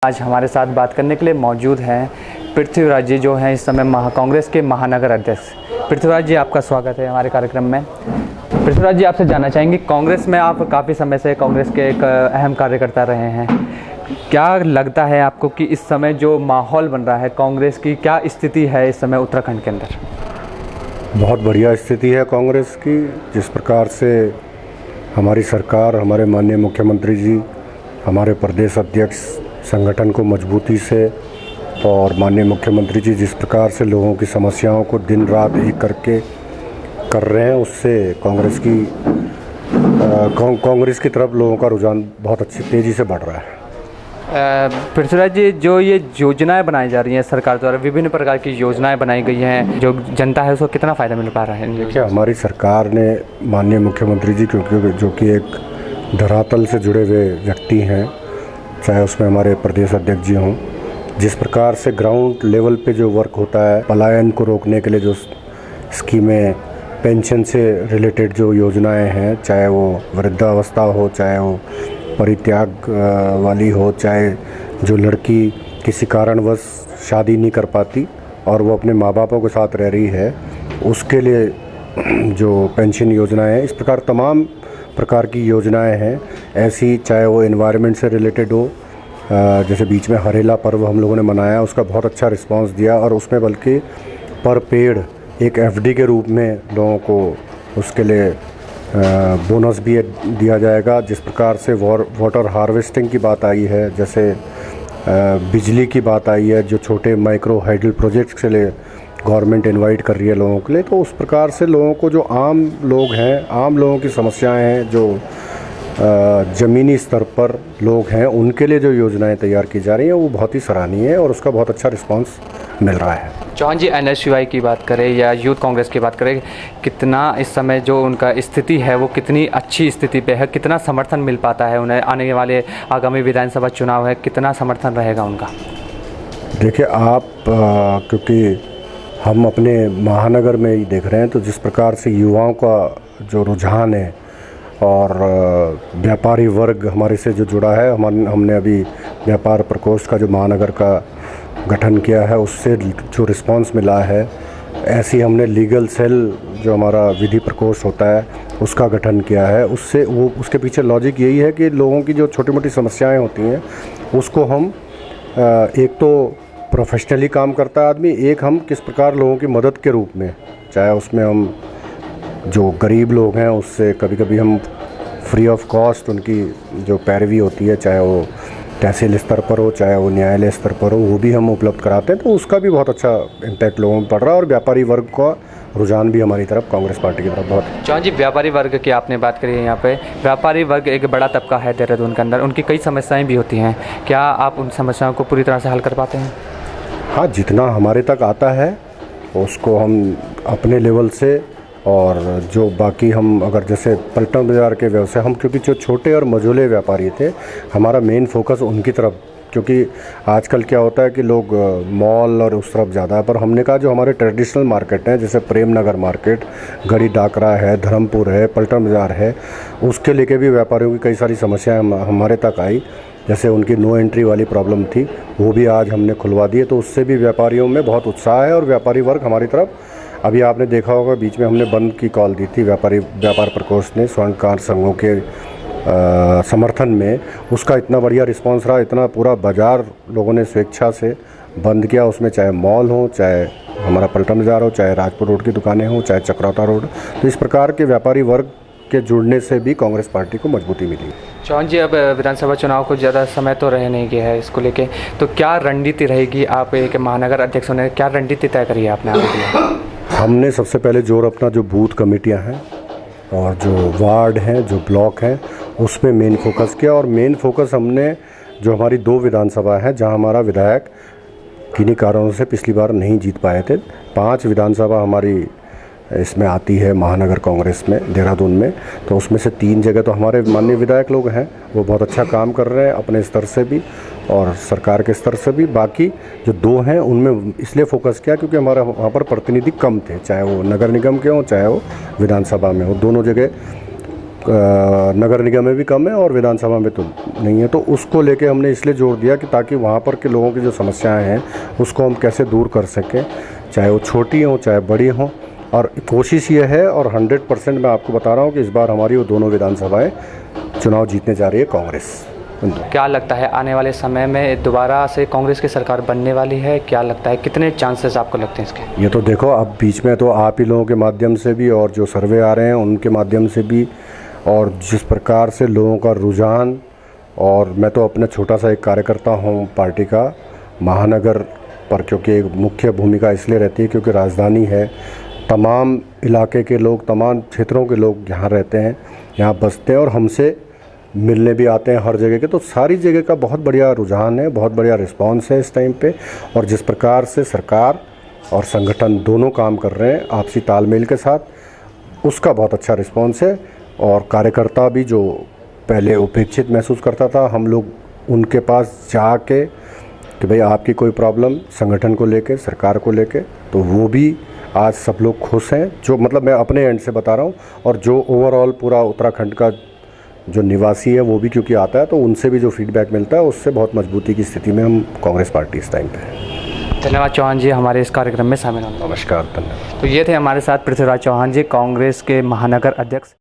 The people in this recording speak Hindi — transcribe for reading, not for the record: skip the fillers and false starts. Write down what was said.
आज हमारे साथ बात करने के लिए मौजूद हैं पृथ्वीराज जी, जो हैं इस समय कांग्रेस के महानगर अध्यक्ष। पृथ्वीराज जी, आपका स्वागत है हमारे कार्यक्रम में। पृथ्वीराज जी, आपसे जानना चाहेंगे, कांग्रेस में आप काफ़ी समय से कांग्रेस के एक अहम कार्यकर्ता रहे हैं। क्या लगता है आपको कि इस समय जो माहौल बन रहा है कांग्रेस की, क्या स्थिति है इस समय उत्तराखंड के अंदर? बहुत बढ़िया स्थिति है कांग्रेस की। जिस प्रकार से हमारी सरकार, हमारे माननीय मुख्यमंत्री जी, हमारे प्रदेश अध्यक्ष संगठन को मजबूती से, और माननीय मुख्यमंत्री जी जिस प्रकार से लोगों की समस्याओं को दिन रात एक करके कर रहे हैं, उससे कांग्रेस की तरफ लोगों का रुझान बहुत अच्छी तेज़ी से बढ़ रहा है। पृथ्वीराज जी, जो ये योजनाएं बनाई जा रही हैं सरकार द्वारा, विभिन्न प्रकार की योजनाएं बनाई गई हैं, जो जनता है उसको कितना फ़ायदा मिल पा रहा है? देखिए, हमारी सरकार ने, माननीय मुख्यमंत्री जी क्योंकि जो कि एक धरातल से जुड़े हुए व्यक्ति हैं, चाहे उसमें हमारे प्रदेश अध्यक्ष जी हों, जिस प्रकार से ग्राउंड लेवल पे जो वर्क होता है, पलायन को रोकने के लिए जो स्कीमें, पेंशन से रिलेटेड जो योजनाएं हैं, चाहे वो वृद्धावस्था हो, चाहे वो परित्याग वाली हो, चाहे जो लड़की किसी कारणवश शादी नहीं कर पाती और वो अपने माँ बापों के साथ रह रही है, उसके लिए जो पेंशन योजनाएं हैं, इस प्रकार तमाम प्रकार की योजनाएं हैं। ऐसी चाहे वो एनवायरनमेंट से रिलेटेड हो, जैसे बीच में हरेला पर्व हम लोगों ने मनाया, उसका बहुत अच्छा रिस्पांस दिया, और उसमें बल्कि पर पेड़ एक एफडी के रूप में लोगों को उसके लिए बोनस भी दिया जाएगा। जिस प्रकार से वाटर हार्वेस्टिंग की बात आई है, जैसे बिजली की बात आई है, जो छोटे माइक्रो हाइडल प्रोजेक्ट्स के लिए गवर्नमेंट इनवाइट कर रही है लोगों के लिए, तो उस प्रकार से लोगों को, जो आम लोग हैं, आम लोगों की समस्याएं हैं, जो ज़मीनी स्तर पर लोग हैं, उनके लिए जो योजनाएं तैयार की जा रही हैं वो बहुत ही सराहनीय है और उसका बहुत अच्छा रिस्पांस मिल रहा है। चौहान जी, एनएसयूआई की बात करें या यूथ कांग्रेस की बात करें, कितना इस समय जो उनका स्थिति है वो कितनी अच्छी स्थिति पे है, कितना समर्थन मिल पाता है उन्हें? आने वाले आगामी विधानसभा चुनाव है, कितना समर्थन रहेगा उनका? देखिए, आप क्योंकि हम अपने महानगर में ही देख रहे हैं, तो जिस प्रकार से युवाओं का जो रुझान है और व्यापारी वर्ग हमारे से जो जुड़ा है, हमने अभी व्यापार प्रकोष्ठ का जो महानगर का गठन किया है, उससे जो रिस्पांस मिला है, ऐसी हमने लीगल सेल जो हमारा विधि प्रकोष्ठ होता है उसका गठन किया है। उसके पीछे लॉजिक यही है कि लोगों की जो छोटी मोटी समस्याएं होती हैं उसको हम एक तो प्रोफेशनली काम करता है आदमी, एक हम किस प्रकार लोगों की मदद के रूप में, चाहे उसमें हम जो गरीब लोग हैं उससे कभी कभी हम फ्री ऑफ कॉस्ट उनकी जो पैरवी होती है, चाहे वो तहसील स्तर पर हो, चाहे वो न्यायालय स्तर पर हो, वो भी हम उपलब्ध कराते हैं। तो उसका भी बहुत अच्छा इम्पैक्ट लोगों में पड़ रहा है और व्यापारी वर्ग का रुझान भी हमारी तरफ, कांग्रेस पार्टी की तरफ बहुत। चौहान जी, व्यापारी वर्ग की आपने बात करी है, यहाँ पे व्यापारी वर्ग एक बड़ा तबका है देहरादून के अंदर, उनकी कई समस्याएँ भी होती हैं, क्या आप उन समस्याओं को पूरी तरह से हल कर पाते हैं? हाँ, जितना हमारे तक आता है उसको हम अपने लेवल से, और जो बाकी हम अगर जैसे पलटन बाज़ार के व्यवसाय, हम क्योंकि जो छोटे और मझोले व्यापारी थे, हमारा मेन फोकस उनकी तरफ, क्योंकि आजकल क्या होता है कि लोग मॉल और उस तरफ ज़्यादा है, पर हमने कहा जो हमारे ट्रेडिशनल मार्केट हैं, जैसे प्रेम नगर मार्केट, गढ़ी डाकरा है, धर्मपुर है, पलटन बाज़ार है, उसके लेके भी व्यापारियों की कई सारी समस्याएं हमारे तक आई। जैसे उनकी नो एंट्री वाली प्रॉब्लम थी, वो भी आज हमने खुलवा दिए, तो उससे भी व्यापारियों में बहुत उत्साह है और व्यापारी वर्ग हमारी तरफ। अभी आपने देखा होगा बीच में हमने बंद की कॉल दी थी, व्यापार प्रकोष्ठ ने स्वर्णकार संघों के समर्थन में, उसका इतना बढ़िया रिस्पांस रहा, इतना पूरा बाज़ार लोगों ने स्वेच्छा से बंद किया, उसमें चाहे मॉल हो, चाहे हमारा पलटन बाज़ार हो, चाहे राजपुर रोड की दुकानें हों, चाहे चक्राता रोड। तो इस प्रकार के व्यापारी वर्ग के जुड़ने से भी कांग्रेस पार्टी को मजबूती मिली। चौहान जी, अब विधानसभा चुनाव को ज़्यादा समय तो रह नहीं गया है, इसको लेके तो क्या रणनीति रहेगी? आप एक महानगर अध्यक्ष होने, क्या रणनीति तय करी है आपने आगे के लिए? हमने सबसे पहले जोर अपना जो बूथ कमेटियां हैं और जो वार्ड हैं, जो ब्लॉक हैं, उसमें मेन फोकस किया, और मेन फोकस हमने जो हमारी 2 विधानसभा हैं जहां हमारा विधायक किन्हीं कारणों से पिछली बार नहीं जीत पाए थे, 5 विधानसभा हमारी इसमें आती है महानगर कांग्रेस में देहरादून में, तो उसमें से 3 जगह तो हमारे माननीय विधायक लोग हैं, वो बहुत अच्छा काम कर रहे हैं अपने स्तर से भी और सरकार के स्तर से भी। बाकी जो 2 हैं उनमें इसलिए फोकस किया क्योंकि हमारा वहाँ पर प्रतिनिधि कम थे, चाहे वो नगर निगम के हों, चाहे वो विधानसभा में हो, दोनों जगह नगर निगम में भी कम है और विधानसभा में तो नहीं है। तो उसको लेके हमने इसलिए जोर दिया कि ताकि वहाँ पर के लोगों की जो समस्याएं हैं उसको हम कैसे दूर कर सकें, चाहे वो छोटी हों चाहे बड़ी हों। और कोशिश ये है, और 100% मैं आपको बता रहा हूँ कि इस बार हमारी वो दोनों विधानसभाएं चुनाव जीतने जा रही है कांग्रेस। क्या लगता है आने वाले समय में दोबारा से कांग्रेस की सरकार बनने वाली है? क्या लगता है, कितने चांसेस आपको लगते हैं इसके? ये तो देखो, अब बीच में तो आप ही लोगों के माध्यम से भी और जो सर्वे आ रहे हैं उनके माध्यम से भी, और जिस प्रकार से लोगों का रुझान, और मैं तो अपना छोटा सा एक कार्यकर्ता हूँ पार्टी का महानगर पर, क्योंकि एक मुख्य भूमिका इसलिए रहती है क्योंकि राजधानी है, तमाम इलाके के लोग, तमाम क्षेत्रों के लोग यहाँ रहते हैं, यहाँ बसते हैं और हमसे मिलने भी आते हैं हर जगह के। तो सारी जगह का बहुत बढ़िया रुझान है, बहुत बढ़िया रिस्पांस है इस टाइम पे। और जिस प्रकार से सरकार और संगठन दोनों काम कर रहे हैं आपसी तालमेल के साथ, उसका बहुत अच्छा रिस्पांस है। और कार्यकर्ता भी जो पहले उपेक्षित महसूस करता था, हम लोग उनके पास जाके कि भाई आपकी कोई प्रॉब्लम संगठन को लेके, सरकार को लेके, तो वो भी आज सब लोग खुश हैं। जो मतलब मैं अपने एंड से बता रहा हूँ, और जो ओवरऑल पूरा उत्तराखंड का जो निवासी है वो भी क्योंकि आता है, तो उनसे भी जो फीडबैक मिलता है उससे बहुत मजबूती की स्थिति में हम कांग्रेस पार्टी इस टाइम पे है। धन्यवाद चौहान जी हमारे इस कार्यक्रम में शामिल होने। नमस्कार, धन्यवाद। तो ये थे हमारे साथ पृथ्वीराज चौहान जी, कांग्रेस के महानगर अध्यक्ष।